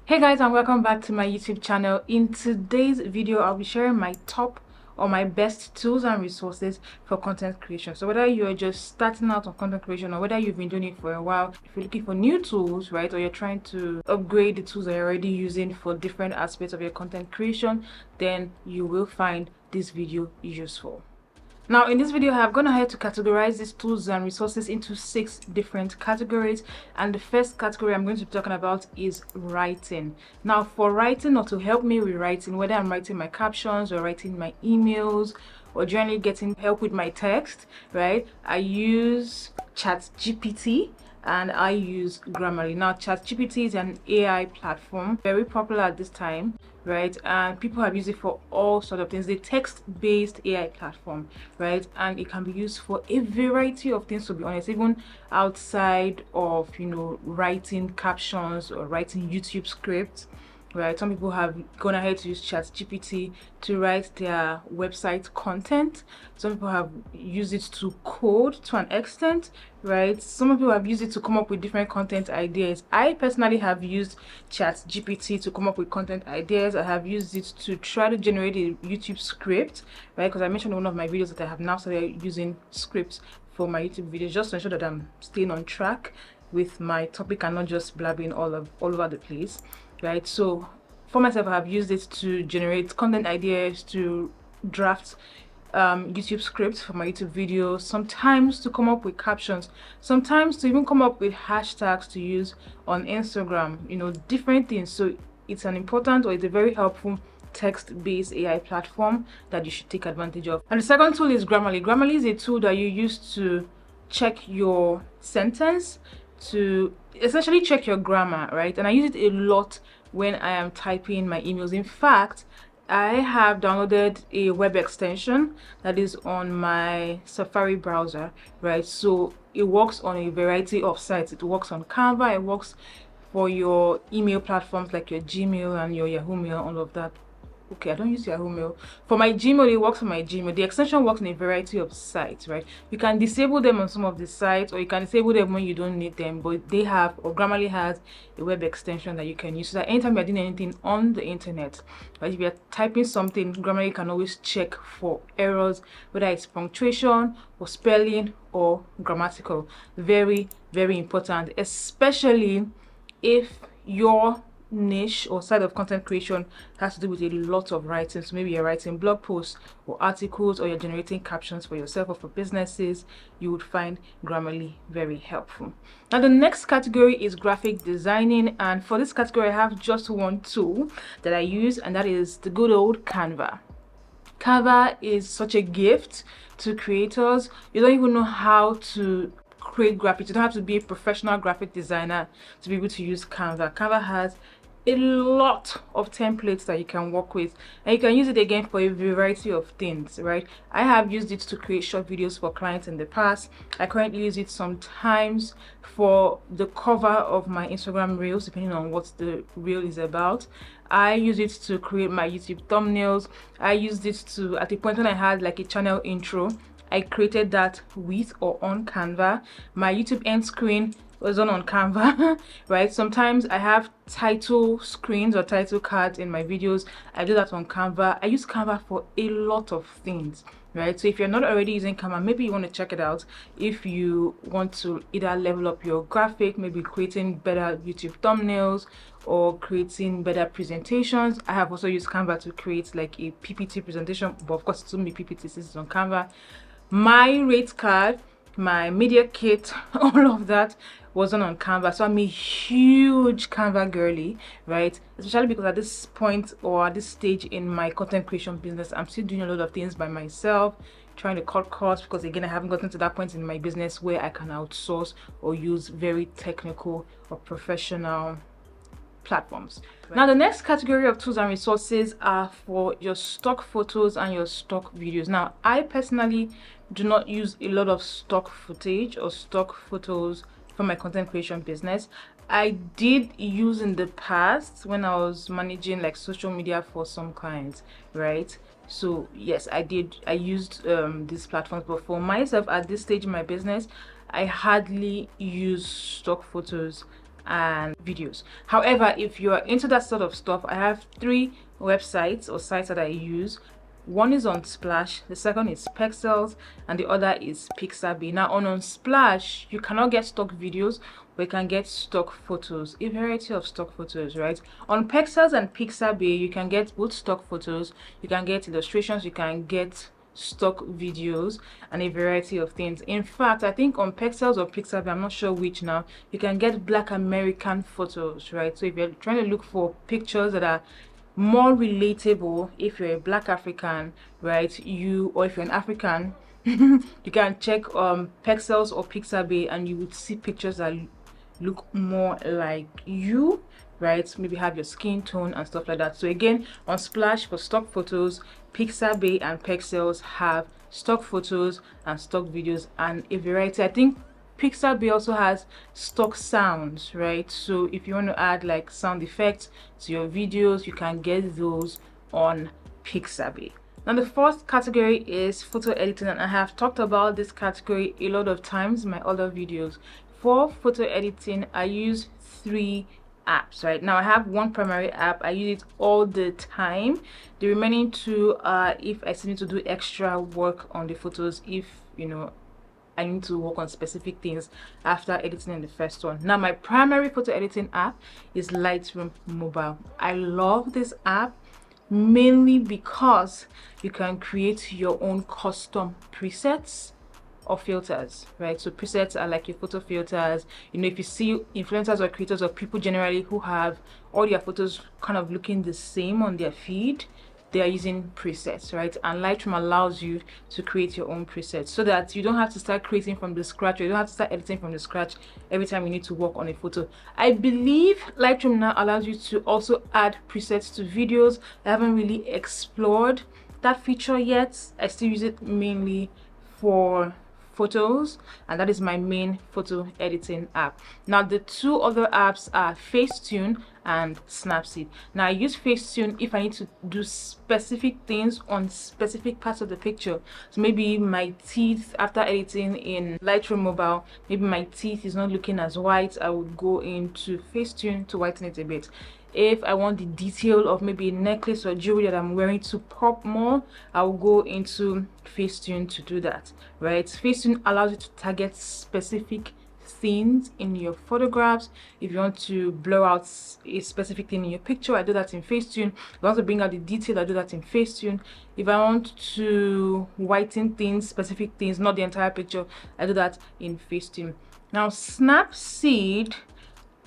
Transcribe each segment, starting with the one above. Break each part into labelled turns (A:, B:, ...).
A: Hey guys, and welcome back to my YouTube channel. In today's video, I'll be sharing my top or my best tools and resources for content creation. So whether you're just starting out on content creation or whether you've been doing it for a while, if you're looking for new tools, right, or you're trying to upgrade the tools that you're already using for different aspects of your content creation, then you will find this video useful. Now, in this video, I've gone ahead to categorize these tools and resources into 6 different categories. And the first category I'm going to be talking about is writing. Now, for writing or to help me with writing, whether I'm writing my captions or writing my emails or generally getting help with my text, right, I use ChatGPT and I use Grammarly. Now, ChatGPT is an AI platform, very popular at this time, right? And people have used it for all sorts of things. The text-based AI platform, right? And it can be used for a variety of things, to be honest, even outside of, writing captions or writing YouTube scripts. Right, some people have gone ahead to use ChatGPT to write their website content. Some people have used it to code to an extent, right? Some people have used it to come up with different content ideas. I personally have used ChatGPT to come up with content ideas. I have used it to try to generate a YouTube script, right? Because I mentioned in one of my videos that I have now started using scripts for my YouTube videos just to ensure that I'm staying on track with my topic and not just blabbing all over the place. Right, so for myself, I have used it to generate content ideas, to draft YouTube scripts for my YouTube videos, sometimes to come up with captions, sometimes to even come up with hashtags to use on Instagram, different things. So it's an important, or it's a very helpful text-based AI platform that you should take advantage of. And the second tool is Grammarly. Grammarly is a tool that you use to check your sentence, to essentially check your grammar, right? And I use it a lot when I am typing my emails. In fact, I have downloaded a web extension that is on my Safari browser, right? So it works on a variety of sites. It works on Canva, it works for your email platforms like your Gmail and your Yahoo Mail, all of that. Okay, I don't use Yahoo Mail. For my Gmail, it works for my Gmail. The extension works on a variety of sites, right? You can disable them on some of the sites, or you can disable them when you don't need them. But they have, or Grammarly has, a web extension that you can use. So that anytime you're doing anything on the internet, right, if you're typing something, Grammarly can always check for errors, whether it's punctuation or spelling or grammatical. Very, very important, especially if your niche or side of content creation has to do with a lot of writing. So maybe you're writing blog posts or articles, or you're generating captions for yourself or for businesses. You would find Grammarly very helpful. Now, the next category is graphic designing, and for this category I have just one tool that I use, and that is the good old Canva. Canva is such a gift to creators. You don't even know how to create graphics. You don't have to be a professional graphic designer to be able to use Canva. Canva has a lot of templates that you can work with, and you can use it again for a variety of things, right? I have used it to create short videos for clients in the past. I currently use it sometimes for the cover of my Instagram reels, depending on what the reel is about. I use it to create my YouTube thumbnails. I used it to, at the point when I had like a channel intro, I created that with or on Canva. My YouTube end screen was done on Canva, right? Sometimes I have title screens or title cards in my videos. I do that on Canva. I use Canva for a lot of things, right? So if you're not already using Canva, maybe you want to check it out. If you want to either level up your graphic, maybe creating better YouTube thumbnails or creating better presentations. I have also used Canva to create like a PPT presentation, but of course it's only PPT since it's on Canva. My rate card, my media kit, all of that was done on Canva. So I'm a huge Canva girly, right? Especially because at this point or at this stage in my content creation business, I'm still doing a lot of things by myself, trying to cut costs, because again, I haven't gotten to that point in my business where I can outsource or use very technical or professional platforms. Right. Now, the next category of tools and resources are for your stock photos and your stock videos. Now, I personally do not use a lot of stock footage or stock photos for my content creation business. I did use in the past when I was managing like social media for some clients, right? So yes, I used these platforms, but for myself at this stage in my business, I hardly use stock photos and videos. However, if you are into that sort of stuff, I have 3 websites or sites that I use. One is on Splash, the second is Pexels, and the other is Pixabay. Now on Splash, you cannot get stock videos, but you can get stock photos, a variety of stock photos, right? On Pexels and Pixabay, you can get both stock photos, you can get illustrations, you can get stock videos, and a variety of things. In fact, I think on Pexels or Pixabay, I'm not sure which now, you can get Black American photos, right? So if you're trying to look for pictures that are more relatable, if you're a Black African, right, or if you're an African, you can check Pexels or Pixabay, and you would see pictures that look more like you, right? Maybe have your skin tone and stuff like that. So again, on Splash for stock photos, Pixabay and Pexels have stock photos and stock videos and a variety. I think Pixabay also has stock sounds, right? So if you want to add like sound effects to your videos, you can get those on Pixabay. Now the fourth category is photo editing, and I have talked about this category a lot of times in my other videos. For photo editing, I use 3 apps. Right now I have one primary app, I use it all the time. The remaining 2 are if I still need to do extra work on the photos, if I need to work on specific things after editing in the first one. Now my primary photo editing app is Lightroom Mobile. I love this app mainly because you can create your own custom presets or filters, right? So presets are like your photo filters. If you see influencers or creators or people generally who have all their photos kind of looking the same on their feed, they are using presets, right? And Lightroom allows you to create your own presets so that you don't have to start creating from the scratch, or you don't have to start editing from the scratch every time you need to work on a photo. I believe Lightroom now allows you to also add presets to videos. I haven't really explored that feature yet. I still use it mainly for photos, and that is my main photo editing app. Now the 2 other apps are Facetune and Snapseed. Now I use Facetune if I need to do specific things on specific parts of the picture. So maybe my teeth, after editing in Lightroom Mobile, maybe my teeth is not looking as white, I would go into Facetune to whiten it a bit. If I want the detail of maybe a necklace or jewelry that I'm wearing to pop more, I will go into Facetune to do that, right? Facetune allows you to target specific things in your photographs. If you want to blur out a specific thing in your picture, I do that in Facetune. If I want to bring out the detail, I do that in Facetune. If I want to whiten things, specific things, not the entire picture, I do that in Facetune. Now Snapseed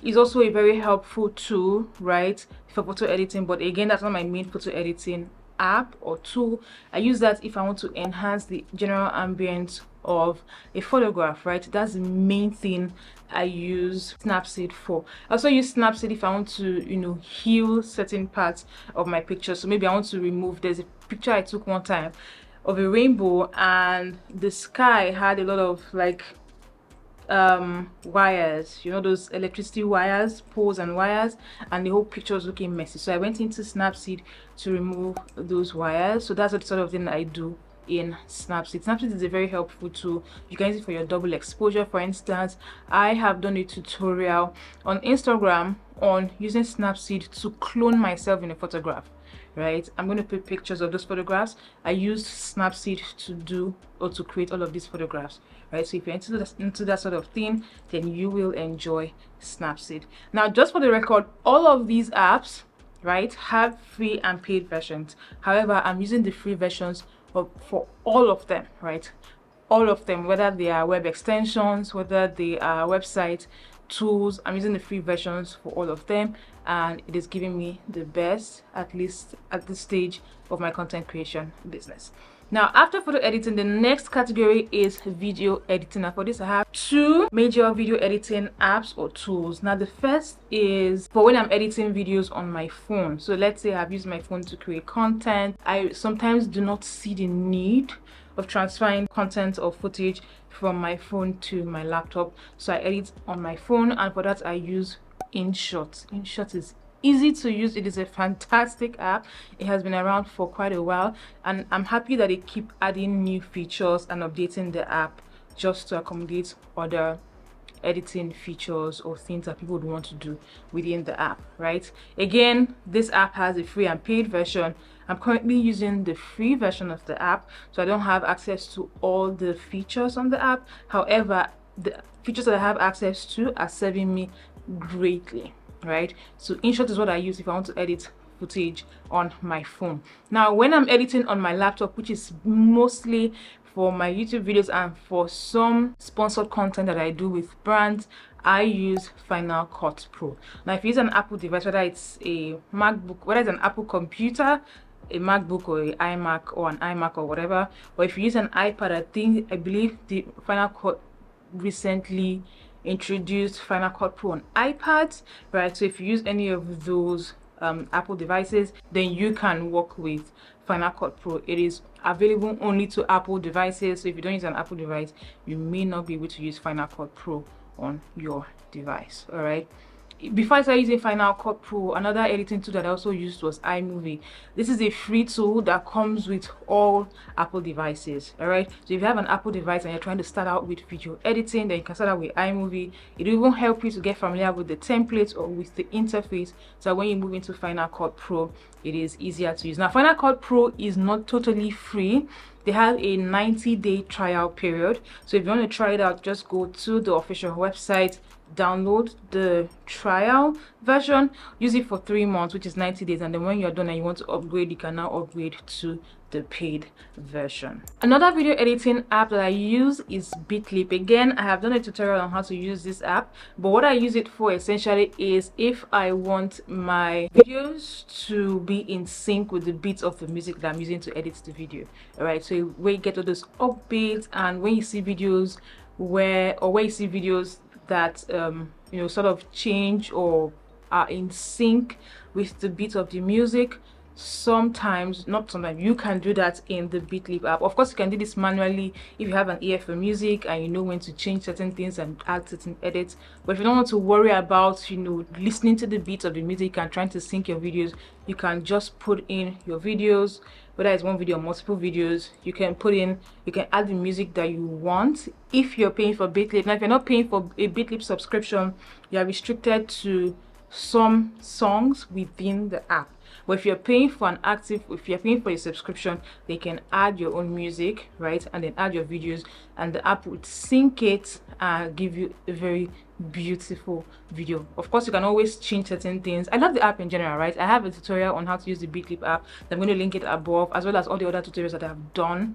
A: is also a very helpful tool, right, for photo editing, but again, that's not my main photo editing app or tool. I use that if I want to enhance the general ambience of a photograph, right? That's the main thing I use Snapseed for. I also use Snapseed if I want to heal certain parts of my picture. So maybe I want to remove, there's a picture I took one time of a rainbow, and the sky had a lot of like wires, those electricity wires, poles and wires, and the whole picture was looking messy. So I went into Snapseed to remove those wires. So that's the sort of thing I do in Snapseed. Snapseed is a very helpful tool. You can use it for your double exposure. For instance, I have done a tutorial on Instagram on using Snapseed to clone myself in a photograph, right? I'm going to put pictures of those photographs. I used Snapseed to do or to create all of these photographs, right? So if you're into that sort of thing, then you will enjoy Snapseed. Now, just for the record, all of these apps, right, have free and paid versions. However, I'm using the free versions for all of them, right? All of them, whether they are web extensions, whether they are website tools, I'm using the free versions for all of them, and it is giving me the best, at least at this stage of my content creation business. Now, after photo editing, the next category is video editing. And for this, I have 2 major video editing apps or tools. Now, the first is for when I'm editing videos on my phone. So let's say I've used my phone to create content. I sometimes do not see the need of transferring content or footage from my phone to my laptop. So I edit on my phone, and for that I use InShot. InShot is easy to use. It is a fantastic app. It has been around for quite a while, and I'm happy that they keep adding new features and updating the app just to accommodate other editing features or things that people would want to do within the app, right? Again, this app has a free and paid version. I'm currently using the free version of the app, so I don't have access to all the features on the app. However, the features that I have access to are serving me greatly, right? So InShot is what I use if I want to edit footage on my phone. Now, when I'm editing on my laptop, which is mostly for my YouTube videos and for some sponsored content that I do with brands, I use Final Cut Pro. Now, if you use an Apple device, whether it's a MacBook, whether it's an Apple computer, a MacBook or an iMac or an iMac or whatever, or if you use an iPad, I believe the Final Cut recently introduced Final Cut Pro on iPads, right? So if you use any of those Apple devices, then you can work with Final Cut Pro. It is available only to Apple devices, so if you don't use an Apple device, you may not be able to use Final Cut Pro on your device. All right, before I started using Final Cut Pro, another editing tool that I also used was iMovie. This is a free tool that comes with all Apple devices. All right, so if you have an Apple device and you're trying to start out with video editing, then you can start out with iMovie. It will even help you to get familiar with the templates or with the interface, so when you move into Final Cut Pro, it is easier to use. Now, Final Cut Pro is not totally free. They have a 90-day trial period, so if you want to try it out, just go to the official website, download the trial version, use it for 3 months, which is 90 days, and then when you're done and you want to upgrade, you can now upgrade to the paid version. Another video editing app that I use is Bitlip. Again, I have done a tutorial on how to use this app, but what I use it for essentially is if I want my videos to be in sync with the beats of the music that I'm using to edit the video. All right, so where you get all those upbeats, and when you see videos where you see videos that you know, sort of change or are in sync with the beat of the music, not sometimes, you can do that in the Bitlip app. Of course, you can do this manually if you have an ear for music and you know when to change certain things and add certain edits. But if you don't want to worry about, you know, listening to the beat of the music and trying to sync your videos, you can just put in your videos, whether it's one video or multiple videos. You can add the music that you want if you're paying for Bitlip. Now, if you're not paying for a Bitlip subscription, you are restricted to some songs within the app. But if you're paying for a subscription, they can add your own music, right, and then add your videos, and the app would sync it and give you a very beautiful video. Of course, you can always change certain things. I love the app in general, right? I have a tutorial on how to use the Bitlip app. I'm going to link it above, as well as all the other tutorials that I've done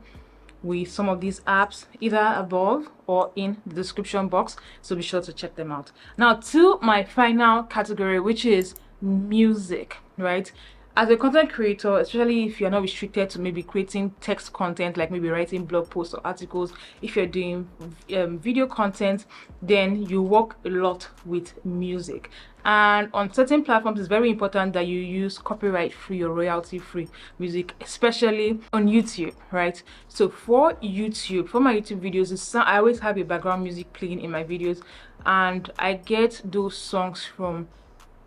A: with some of these apps, either above or in the description box, so be sure to check them out. Now, to my final category, which is music, right? As a content creator, especially if you're not restricted to maybe creating text content, like maybe writing blog posts or articles, if you're doing video content, then you work a lot with music. And on certain platforms, it's very important that you use copyright-free or royalty-free music, especially on YouTube, right? So for my YouTube videos, I always have a background music playing in my videos, and I get those songs from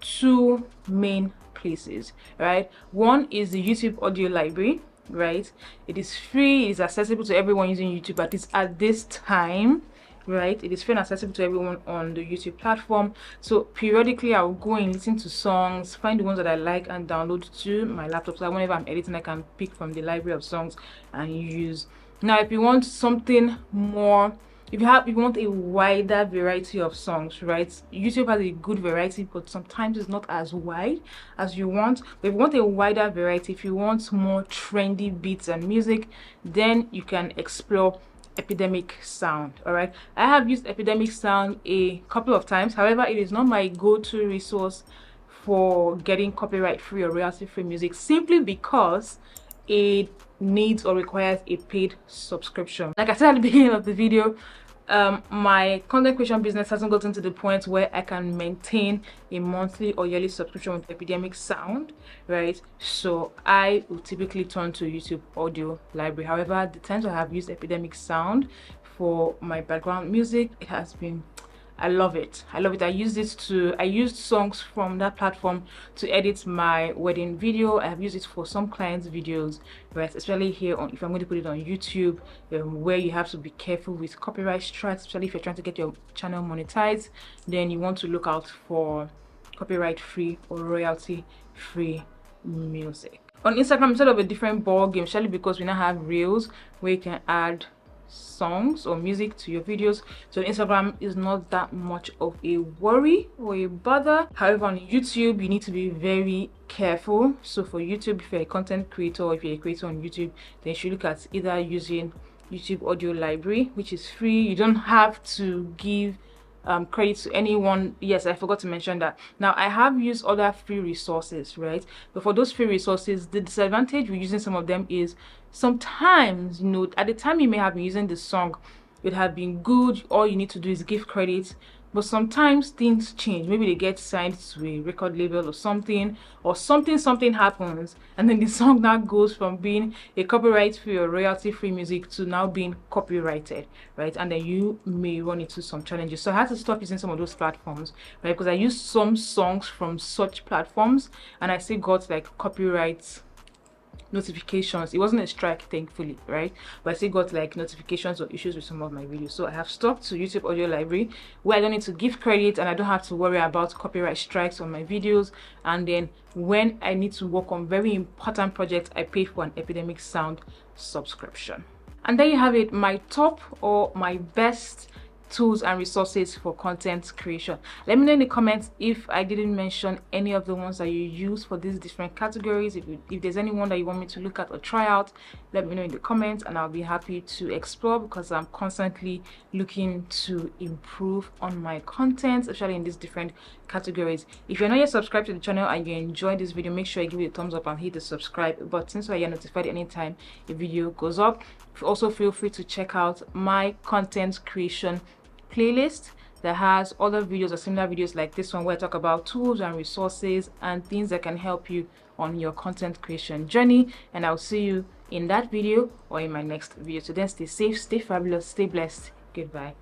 A: 2 main places, right? One is the YouTube audio library, right? It is free, it is accessible to everyone using YouTube, at least at this time, right? It is free and accessible to everyone on the YouTube platform. So periodically I will go and listen to songs, find the ones that I like, and download to my laptop, so that whenever I'm editing, I can pick from the library of songs and use. Now, if you want something more, if you want a wider variety of songs, right? YouTube has a good variety, but sometimes it's not as wide as you want. But if you want a wider variety, if you want more trendy beats and music, then you can explore Epidemic Sound. All right, I have used Epidemic Sound a couple of times. However, it is not my go-to resource for getting copyright-free or royalty-free music, simply because it needs or requires a paid subscription. Like I said at the beginning of the video, my content creation business hasn't gotten to the point where I can maintain a monthly or yearly subscription with Epidemic Sound, right? So I will typically turn to YouTube audio library. However, the times I have used Epidemic Sound for my background music, it has been I love it. I love it. I used songs from that platform to edit my wedding video. I have used it for some clients' videos, right? Especially here on, if I'm going to put it on YouTube, where you have to be careful with copyright strikes, especially if you're trying to get your channel monetized, then you want to look out for copyright-free or royalty-free music. On Instagram, it's sort of a different ball game, especially because we now have reels where you can add songs or music to your videos. So Instagram is not that much of a worry or a bother. However, on YouTube you need to be very careful. So for YouTube, if you're a content creator or if you're a creator on YouTube, then you should look at either using YouTube Audio Library, which is free. You don't have to give credit to anyone. Yes, I forgot to mention that. Now, I have used other free resources, right? But for those free resources, the disadvantage with using some of them is sometimes, you know, at the time you may have been using the song, it had been good. All you need to do is give credit. But sometimes things change. Maybe they get signed to a record label or something happens, and then the song now goes from being a copyright-free or royalty-free music to now being copyrighted, right? And then you may run into some challenges. So I had to stop using some of those platforms, right? Because I used some songs from such platforms, and I still got like copyright notifications. It wasn't a strike, thankfully, right? But I still got like notifications or issues with some of my videos. So I have stuck to YouTube Audio Library, where I don't need to give credit and I don't have to worry about copyright strikes on my videos. And then when I need to work on very important projects, I pay for an Epidemic Sound subscription. And there you have it, my top or my best tools and resources for content creation. Let me know in the comments if I didn't mention any of the ones that you use for these different categories. If there's any one that you want me to look at or try out, let me know in the comments and I'll be happy to explore, because I'm constantly looking to improve on my content, especially in these different categories. If you're not yet subscribed to the channel and you enjoyed this video, make sure you give it a thumbs up and hit the subscribe button so you're notified anytime a video goes up. Also feel free to check out my content creation playlist that has other videos or similar videos like this one, where I talk about tools and resources and things that can help you on your content creation journey. And I'll see you in that video or in my next video. So then stay safe, stay fabulous, stay blessed. Goodbye.